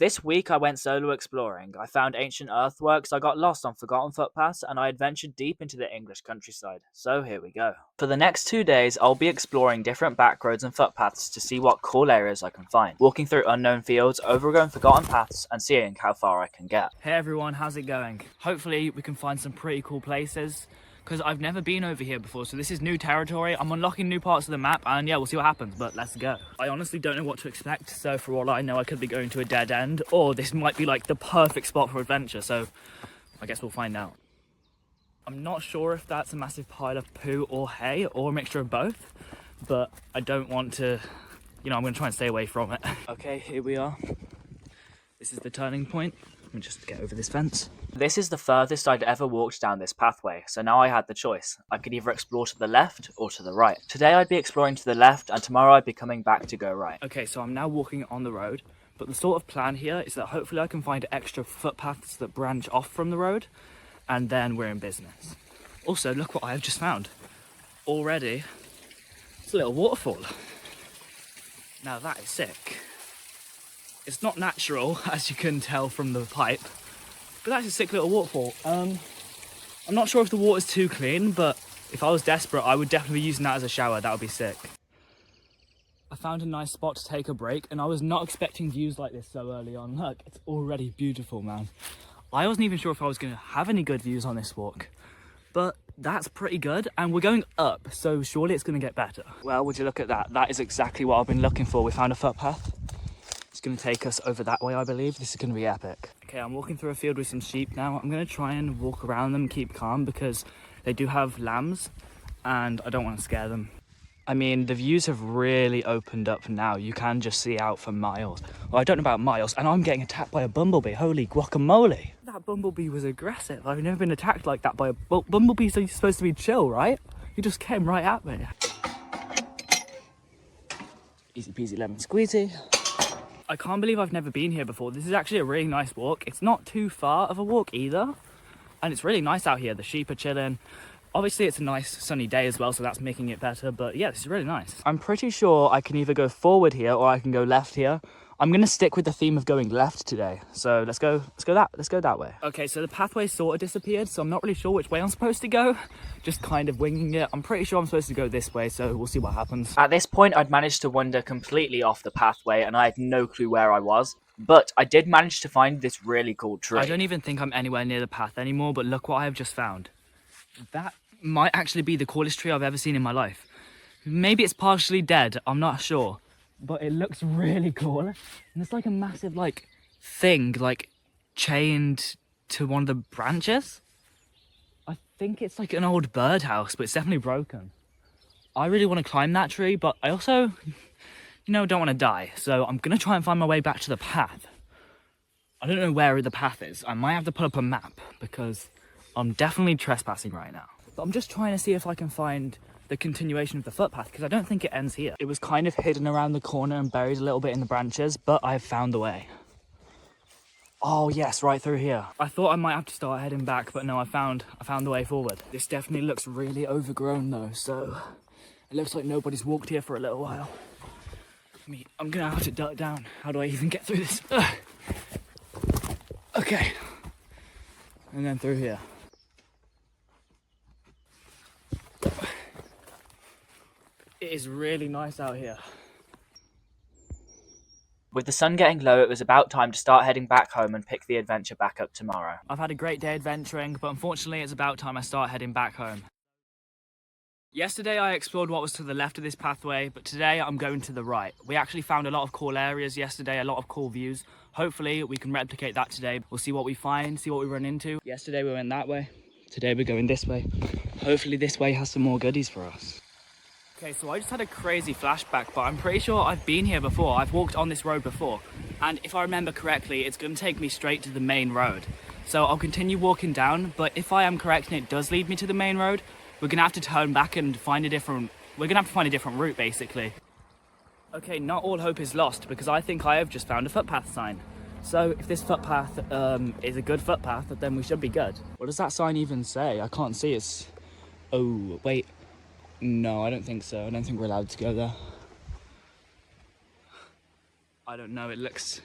This week I went solo exploring. I found ancient earthworks, I got lost on forgotten footpaths, and I adventured deep into the English countryside. So here we go. For the next 2 days, I'll be exploring different backroads and footpaths to see what cool areas I can find, walking through unknown fields, overgrown forgotten paths, and seeing how far I can get. Hey everyone, how's it going? Hopefully we can find some pretty cool places, because I've never been over here before, so this is new territory. I'm unlocking new parts of the map, and yeah, we'll see what happens, but let's go. I honestly don't know what to expect, so for all I know, I could be going to a dead end, or this might be like the perfect spot for adventure, so I guess we'll find out. I'm not sure if that's a massive pile of poo or hay, or a mixture of both, but I don't want to, I'm going to try and stay away from it. Okay, here we are. This is the turning point. Let me just get over this fence. This is the furthest I'd ever walked down this pathway, so now I had the choice. I could either explore to the left or to the right. Today I'd be exploring to the left, and tomorrow I'd be coming back to go right. Okay, so I'm now walking on the road, but the sort of plan here is that hopefully I can find extra footpaths that branch off from the road, and then we're in business. Also, look what I have just found. Already, it's a little waterfall. Now that is sick. It's not natural, as you can tell from the pipe, but that's a sick little waterfall. I'm not sure if the water's too clean, but if I was desperate, I would definitely be using that as a shower. That would be sick. I found a nice spot to take a break, and I was not expecting views like this so early on. Look, it's already beautiful, man. I wasn't even sure if I was going to have any good views on this walk, but that's pretty good, and we're going up, so surely it's going to get better. Well, would you look at that? That is exactly what I've been looking for. We found a footpath. It's going to take us over that way, I believe. This is going to be epic. Okay, I'm walking through a field with some sheep now. I'm going to try and walk around them, keep calm, because they do have lambs, and I don't want to scare them. I mean, the views have really opened up now. You can just see out for miles. Well, I don't know about miles, and I'm getting attacked by a bumblebee. Holy guacamole. That bumblebee was aggressive. I've never been attacked like that by a bumblebee. So you're supposed to be chill, right? He just came right at me. Easy peasy lemon squeezy. I can't believe I've never been here before. This is actually a really nice walk. It's not too far of a walk either. And it's really nice out here. The sheep are chilling. Obviously, it's a nice sunny day as well, so that's making it better. But yeah, this is really nice. I'm pretty sure I can either go forward here or I can go left here. I'm going to stick with the theme of going left today. So let's go that way. Okay, so the pathway sort of disappeared, so I'm not really sure which way I'm supposed to go. Just kind of winging it. I'm pretty sure I'm supposed to go this way, so we'll see what happens. At this point, I'd managed to wander completely off the pathway, and I had no clue where I was. But I did manage to find this really cool tree. I don't even think I'm anywhere near the path anymore, but look what I have just found. That might actually be the coolest tree I've ever seen in my life. Maybe it's partially dead, I'm not sure. But it looks really cool. And it's like a massive thing chained to one of the branches. I think it's like an old birdhouse, but it's definitely broken. I really want to climb that tree, but I also, don't want to die. So I'm going to try and find my way back to the path. I don't know where the path is. I might have to pull up a map because I'm definitely trespassing right now. But I'm just trying to see if I can find the continuation of the footpath, because I don't think it ends here. It was kind of hidden around the corner and buried a little bit in the branches, but I've found the way. Oh yes, right through here. I thought I might have to start heading back, but no, I found the way forward. This definitely looks really overgrown though, so it looks like nobody's walked here for a little while. I'm gonna have to duck down. How do I even get through this? Ugh. Okay, and then through here. It is really nice out here. With the sun getting low, it was about time to start heading back home and pick the adventure back up tomorrow. I've had a great day adventuring, but unfortunately it's about time I start heading back home. Yesterday I explored what was to the left of this pathway, but today I'm going to the right. We actually found a lot of cool areas yesterday, a lot of cool views. Hopefully we can replicate that today. We'll see what we find, see what we run into. Yesterday we went that way, today we're going this way. Hopefully this way has some more goodies for us. Okay, so I just had a crazy flashback, but I'm pretty sure I've been here before. I've walked on this road before. And if I remember correctly, it's going to take me straight to the main road. So I'll continue walking down, but if I am correct and it does lead me to the main road, we're going to have to turn back and find a different route, basically. Okay, not all hope is lost, because I think I have just found a footpath sign. So if this footpath is a good footpath, then we should be good. What does that sign even say? I can't see. It's... Oh, wait. No, I don't think so. I don't think we're allowed to go there. I don't know, it looks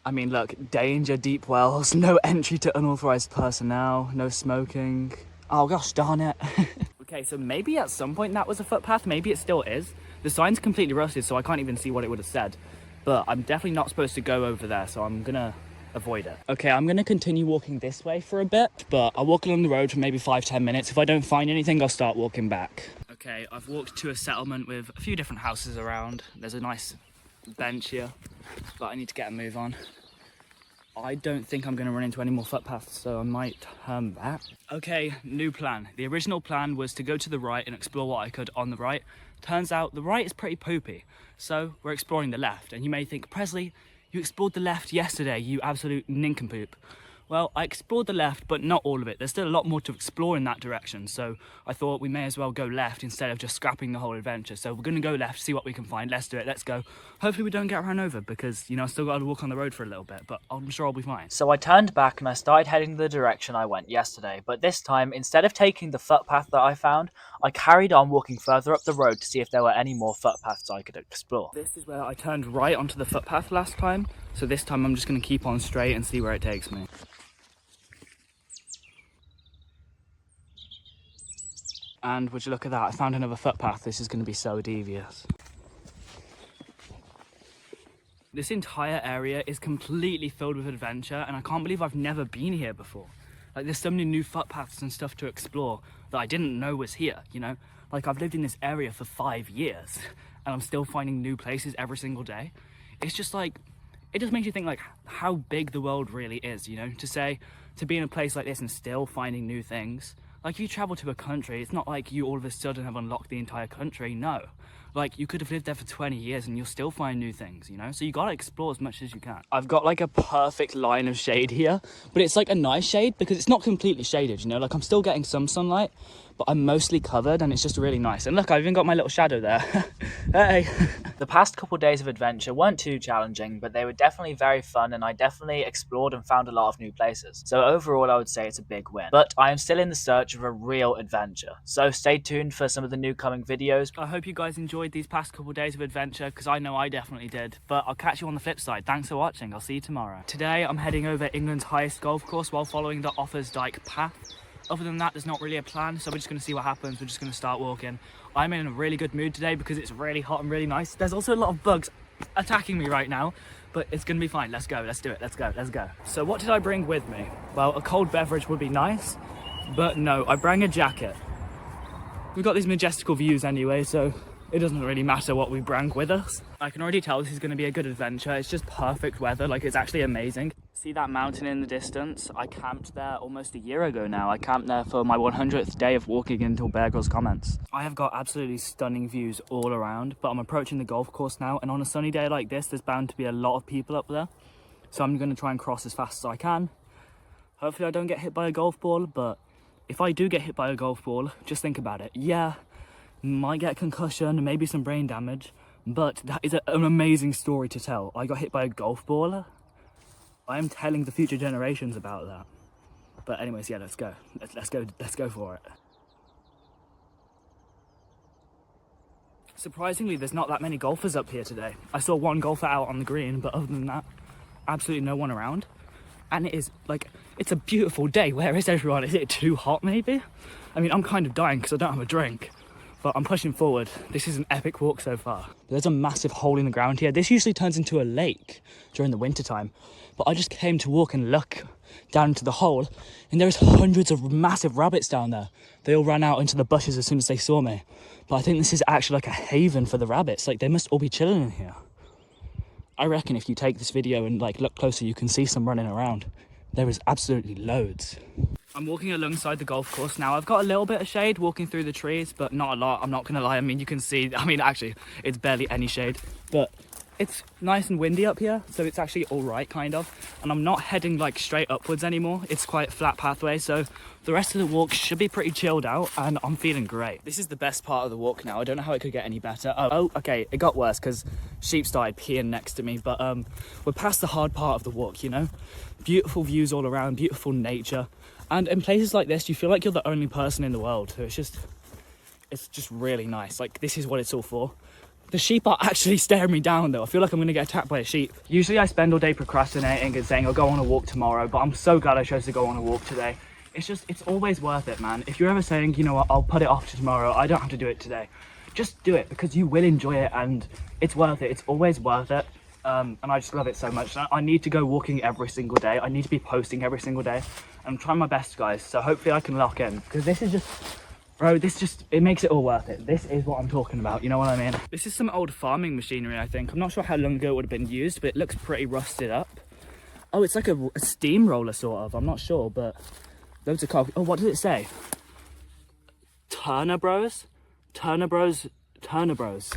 I mean, look, danger, deep wells, no entry to unauthorized personnel, no smoking. Oh gosh, darn it. Okay, so maybe at some point that was a footpath, maybe it still is. The sign's completely rusted, so I can't even see what it would have said. But I'm definitely not supposed to go over there, so I'm gonna avoid it. Okay, I'm gonna continue walking this way for a bit, but I'll walk along the road for maybe 5-10 minutes. If I don't find anything, I'll start walking back. Okay, I've walked to a settlement with a few different houses around. There's a nice bench here, but I need to get a move on. I don't think I'm going to run into any more footpaths, so I might turn back. Okay, new plan. The original plan was to go to the right and explore what I could on the right. Turns out the right is pretty poopy, so we're exploring the left. And you may think, Presley, you explored the left yesterday, you absolute nincompoop. Well, I explored the left, but not all of it. There's still a lot more to explore in that direction, so I thought we may as well go left instead of just scrapping the whole adventure. So we're going to go left, see what we can find. Let's do it, let's go. Hopefully we don't get run over because, you know, I still got to walk on the road for a little bit, but I'm sure I'll be fine. So I turned back and I started heading the direction I went yesterday, but this time, instead of taking the footpath that I found, I carried on walking further up the road to see if there were any more footpaths I could explore. This is where I turned right onto the footpath last time, so this time I'm just going to keep on straight and see where it takes me. And would you look at that, I found another footpath. This is going to be so devious. This entire area is completely filled with adventure, and I can't believe I've never been here before. Like, there's so many new footpaths and stuff to explore that I didn't know was here, you know? Like, I've lived in this area for 5 years, and I'm still finding new places every single day. It's just like, it just makes you think like how big the world really is, you know? To be in a place like this and still finding new things. Like, you travel to a country, it's not like you all of a sudden have unlocked the entire country, no. Like, you could have lived there for 20 years and you'll still find new things, you know? So you gotta explore as much as you can. I've got like a perfect line of shade here, but it's like a nice shade because it's not completely shaded, you know? Like, I'm still getting some sunlight, but I'm mostly covered and it's just really nice. And look, I've even got my little shadow there. Hey! The past couple days of adventure weren't too challenging, but they were definitely very fun, and I definitely explored and found a lot of new places. So overall, I would say it's a big win. But I am still in the search of a real adventure, so stay tuned for some of the new coming videos. I hope you guys enjoyed these past couple days of adventure, because I know I definitely did. But I'll catch you on the flip side. Thanks for watching. I'll see you tomorrow. Today, I'm heading over England's highest golf course while following the Offas dyke path. Other than that, there's not really a plan, so we're just going to see what happens. We're just going to start walking. I'm in a really good mood today because it's really hot and really nice. There's also a lot of bugs attacking me right now, but it's going to be fine. Let's go, let's do it, let's go, let's go. So what did I bring with me? Well, a cold beverage would be nice, but no, I brought a jacket. We've got these majestical views anyway, so it doesn't really matter what we bring with us. I can already tell this is going to be a good adventure. It's just perfect weather, like it's actually amazing. See that mountain in the distance? I camped there almost a year ago now. I camped there for my 100th day of walking until Bear Grylls comments. I have got absolutely stunning views all around, but I'm approaching the golf course now, and on a sunny day like this, there's bound to be a lot of people up there. So I'm going to try and cross as fast as I can. Hopefully I don't get hit by a golf ball, but if I do get hit by a golf ball, just think about it. Yeah, might get a concussion, maybe some brain damage, but that is an amazing story to tell. I got hit by a golf ball. I am telling the future generations about that. But anyways, yeah, let's go. Let's go for it. Surprisingly, there's not that many golfers up here today. I saw one golfer out on the green, but other than that, absolutely no one around. And it is like, it's a beautiful day. Where is everyone? Is it too hot maybe? I mean, I'm kind of dying because I don't have a drink. But I'm pushing forward. This is an epic walk so far. There's a massive hole in the ground here. This usually turns into a lake during the winter time. But I just came to walk and look down into the hole, and there's hundreds of massive rabbits down there. They all ran out into the bushes as soon as they saw me. But I think this is actually like a haven for the rabbits. Like, they must all be chilling in here. I reckon if you take this video and like look closer, you can see some running around. There is absolutely loads. I'm walking alongside the golf course now. I've got a little bit of shade walking through the trees, but not a lot. I'm not gonna lie. I mean, you can see, actually, it's barely any shade, but it's nice and windy up here, so it's actually all right, kind of. And I'm not heading like straight upwards anymore. It's quite a flat pathway, so the rest of the walk should be pretty chilled out, and I'm feeling great. This is the best part of the walk now. I don't know how it could get any better. Oh, okay, it got worse because sheep started peeing next to me, but we're past the hard part of the walk, you know? Beautiful views all around, beautiful nature. And in places like this, you feel like you're the only person in the world. So it's just really nice. Like, this is what it's all for. The sheep are actually staring me down though. I feel like I'm gonna get attacked by a sheep. Usually I spend all day procrastinating and saying I'll go on a walk tomorrow, but I'm so glad I chose to go on a walk today. It's always worth it, man. If you're ever saying, you know what, I'll put it off to tomorrow, I don't have to do it today, just do it, because you will enjoy it and it's worth it. It's always worth it. And I just love it so much. I need to go walking every single day. I need to be posting every single day. I'm trying my best, guys, so hopefully I can lock in, because this is just, bro, it makes it all worth it. This is what I'm talking about, you know what I mean? This is some old farming machinery, I think. I'm not sure how long ago it would have been used, but it looks pretty rusted up. Oh, it's like a steamroller sort of, I'm not sure, but loads of cars. Oh, what does it say? Turner Bros? Turner Bros? Turner Bros.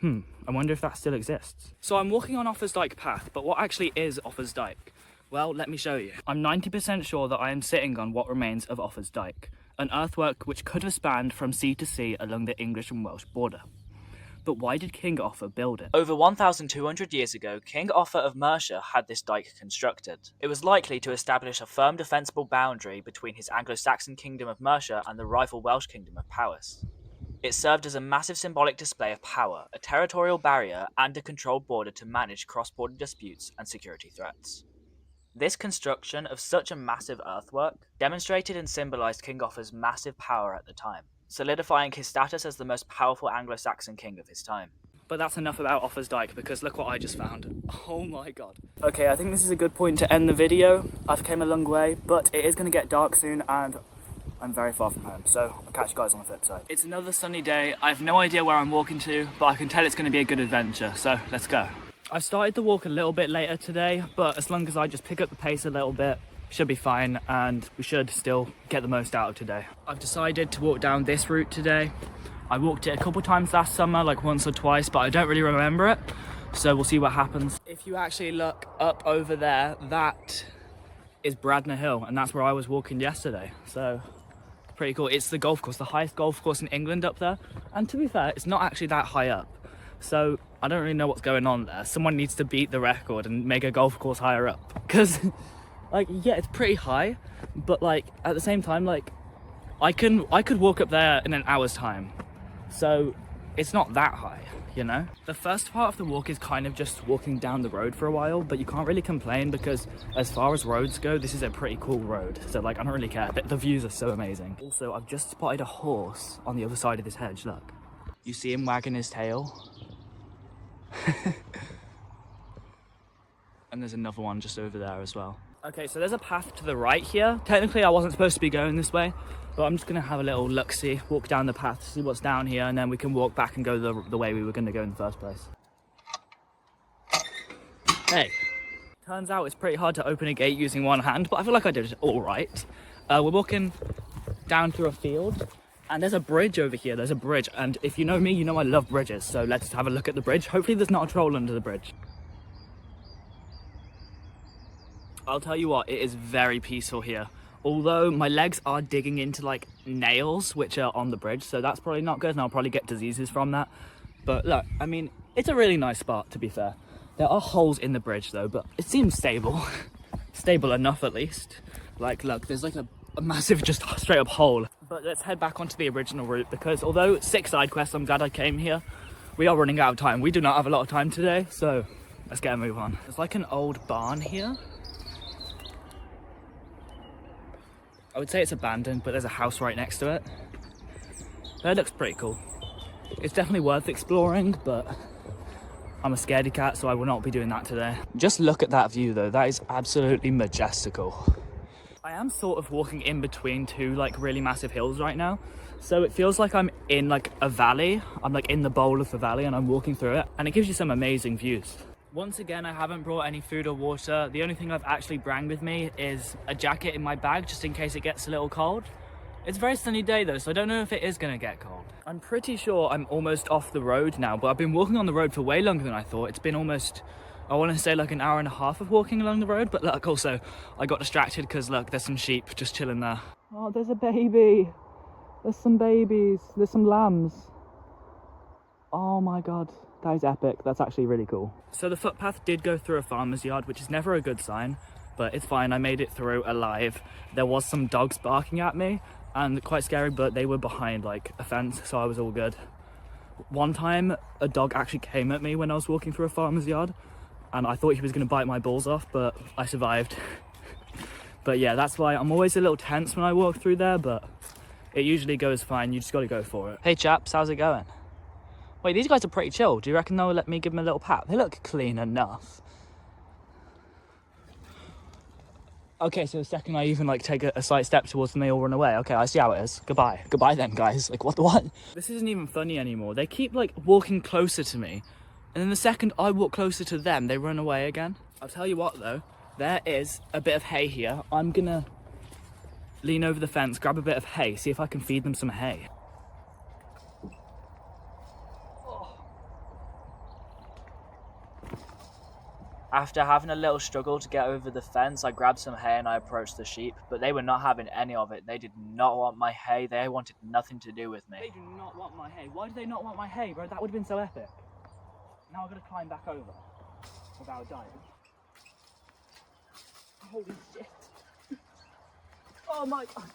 I wonder if that still exists. So I'm walking on Offas Dyke path, but what actually is Offas Dyke? Well, let me show you. I'm 90% sure that I am sitting on what remains of Offas Dyke, an earthwork which could have spanned from sea to sea along the English and Welsh border. But why did King Offa build it? Over 1,200 years ago, King Offa of Mercia had this dyke constructed. It was likely to establish a firm defensible boundary between his Anglo-Saxon kingdom of Mercia and the rival Welsh kingdom of Powys. It served as a massive symbolic display of power, a territorial barrier, and a controlled border to manage cross-border disputes and security threats. This construction of such a massive earthwork demonstrated and symbolised King Offa's massive power at the time, solidifying his status as the most powerful Anglo-Saxon king of his time. But that's enough about Offas Dyke, because look what I just found. Oh my god. Okay, I think this is a good point to end the video. I've came a long way, but it is going to get dark soon and I'm very far from home, so I'll catch you guys on the flip side. It's another sunny day. I have no idea where I'm walking to, but I can tell it's going to be a good adventure, so let's go. I started the walk a little bit later today, but as long as I just pick up the pace a little bit, should be fine, and we should still get the most out of today. I've decided to walk down this route today. I walked it a couple times last summer, like once or twice, but I don't really remember it, so we'll see what happens. If you actually look up over there, that is Bradnor Hill, and that's where I was walking yesterday, so pretty cool. It's the golf course, the highest golf course in England up there, and to be fair, it's not actually that high up, so I don't really know what's going on there. Someone needs to beat the record and make a golf course higher up, because like, yeah, it's pretty high, but like at the same time, like I could walk up there in an hour's time, so it's not that high, you know? The first part of the walk is kind of just walking down the road for a while, but you can't really complain because as far as roads go, this is a pretty cool road. So like, I don't really care. The views are so amazing. Also, I've just spotted a horse on the other side of this hedge, look. You see him wagging his tail? And there's another one just over there as well. Okay, so there's a path to the right here. Technically, I wasn't supposed to be going this way, but I'm just gonna have a little look-see, walk down the path, see what's down here, and then we can walk back and go the way we were gonna go in the first place. Hey, turns out it's pretty hard to open a gate using one hand, but I feel like I did it all right. We're walking down through a field, and there's a bridge over here. There's a bridge, and if you know me, you know I love bridges, so let's have a look at the bridge. Hopefully there's not a troll under the bridge. I'll tell you what, it is very peaceful here. Although my legs are digging into like nails, which are on the bridge, so that's probably not good, and I'll probably get diseases from that. But look, I mean, it's a really nice spot, to be fair. There are holes in the bridge though, but it seems stable. Stable enough at least. Like, look, there's like a massive just straight up hole. But let's head back onto the original route, because although 6 side quests, I'm glad I came here, we are running out of time. We do not have a lot of time today, so let's get a move on. There's like an old barn here. I would say it's abandoned, but there's a house right next to it. That looks pretty cool. It's definitely worth exploring, but I'm a scaredy cat, so I will not be doing that today. Just look at that view though, that is absolutely majestical. I am sort of walking in between two like really massive hills right now. So it feels like I'm in like a valley. I'm like in the bowl of the valley and I'm walking through it, and it gives you some amazing views. Once again, I haven't brought any food or water. The only thing I've actually brought with me is a jacket in my bag, just in case it gets a little cold. It's a very sunny day though, so I don't know if it is gonna get cold. I'm pretty sure I'm almost off the road now, but I've been walking on the road for way longer than I thought. It's been almost, I wanna say like an hour and a half of walking along the road, but look, also, I got distracted because look, there's some sheep just chilling there. Oh, there's a baby. There's some babies. There's some lambs. Oh my God. That is epic. That's actually really cool. So the footpath did go through a farmer's yard, which is never a good sign, but it's fine. I made it through alive. There was some dogs barking at me and quite scary, but they were behind like a fence, so I was all good. One time a dog actually came at me when I was walking through a farmer's yard, and I thought he was going to bite my balls off, but I survived. But yeah, that's why I'm always a little tense when I walk through there, but it usually goes fine. You just got to go for it. Hey chaps, how's it going? Wait, these guys are pretty chill. Do you reckon they'll let me give them a little pat? They look clean enough. Okay, so the second I even like take a slight step towards them, they all run away. Okay, I see how it is. Goodbye. Goodbye then, guys. Like, what the what? This isn't even funny anymore. They keep like walking closer to me, and then the second I walk closer to them, they run away again. I'll tell you what though, there is a bit of hay here. I'm gonna lean over the fence, grab a bit of hay, see if I can feed them some hay. After having a little struggle to get over the fence, I grabbed some hay and I approached the sheep, but they were not having any of it. They did not want my hay. They wanted nothing to do with me. They do not want my hay. Why do they not want my hay, bro? That would have been so epic. Now I've got to climb back over without dying. Holy shit. Oh my god.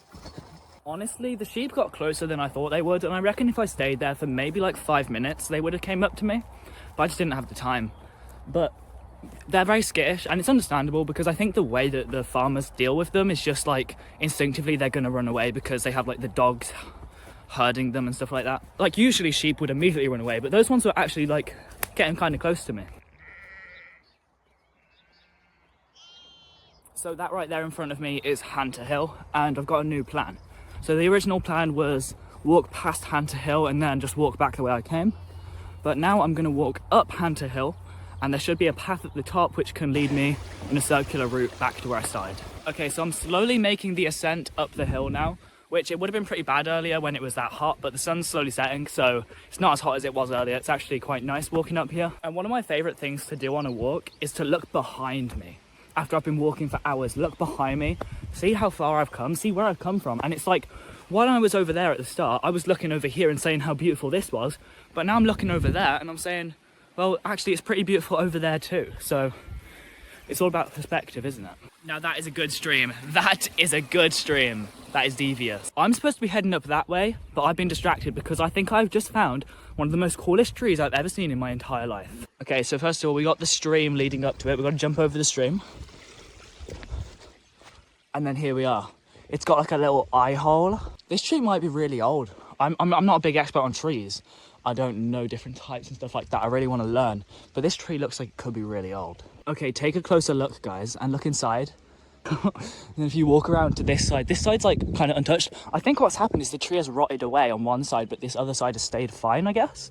Honestly, the sheep got closer than I thought they would, and I reckon if I stayed there for maybe like 5 minutes, they would have came up to me, but I just didn't have the time. But they're very skittish, and it's understandable because I think the way that the farmers deal with them is just like instinctively they're going to run away because they have like the dogs herding them and stuff like that. Like usually sheep would immediately run away, but those ones were actually like getting kind of close to me. So that right there in front of me is Hunter Hill, and I've got a new plan. So the original plan was walk past Hunter Hill and then just walk back the way I came. But now I'm going to walk up Hunter Hill, and there should be a path at the top which can lead me in a circular route back to where I started. Okay, so I'm slowly making the ascent up the hill now, which it would have been pretty bad earlier when it was that hot, but the sun's slowly setting, so it's not as hot as it was earlier. It's actually quite nice walking up here. And one of my favorite things to do on a walk is to look behind me. After I've been walking for hours, look behind me, see how far I've come, see where I've come from. And it's like, while I was over there at the start, I was looking over here and saying how beautiful this was, but now I'm looking over there and I'm saying, well, actually it's pretty beautiful over there too. So it's all about perspective, isn't it? Now that is a good stream. That is a good stream. That is devious. I'm supposed to be heading up that way, but I've been distracted because I think I've just found one of the most coolest trees I've ever seen in my entire life. Okay, so first of all, we got the stream leading up to it. We've got to jump over the stream. And then here we are. It's got like a little eye hole. This tree might be really old. I'm not a big expert on trees. I don't know different types and stuff like that. I really want to learn. But this tree looks like it could be really old. Okay, take a closer look, guys, and look inside. And if you walk around to this side's like kind of untouched. I think what's happened is the tree has rotted away on one side, but this other side has stayed fine, I guess.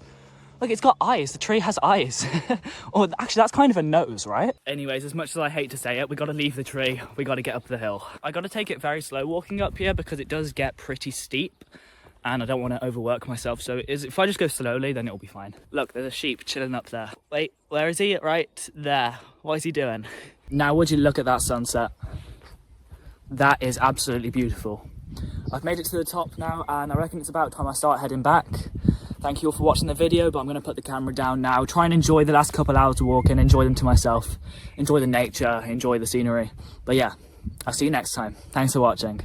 Like, it's got eyes. The tree has eyes. Or actually, that's kind of a nose, right? Anyways, as much as I hate to say it, we got to leave the tree. We got to get up the hill. I got to take it very slow walking up here because it does get pretty steep. And I don't want to overwork myself. So if I just go slowly, then it'll be fine. Look, there's a sheep chilling up there. Wait, where is he? Right there. What is he doing? Now, would you look at that sunset? That is absolutely beautiful. I've made it to the top now, and I reckon it's about time I start heading back. Thank you all for watching the video, but I'm going to put the camera down now. Try and enjoy the last couple hours of walking, enjoy them to myself, enjoy the nature, enjoy the scenery. But yeah, I'll see you next time. Thanks for watching.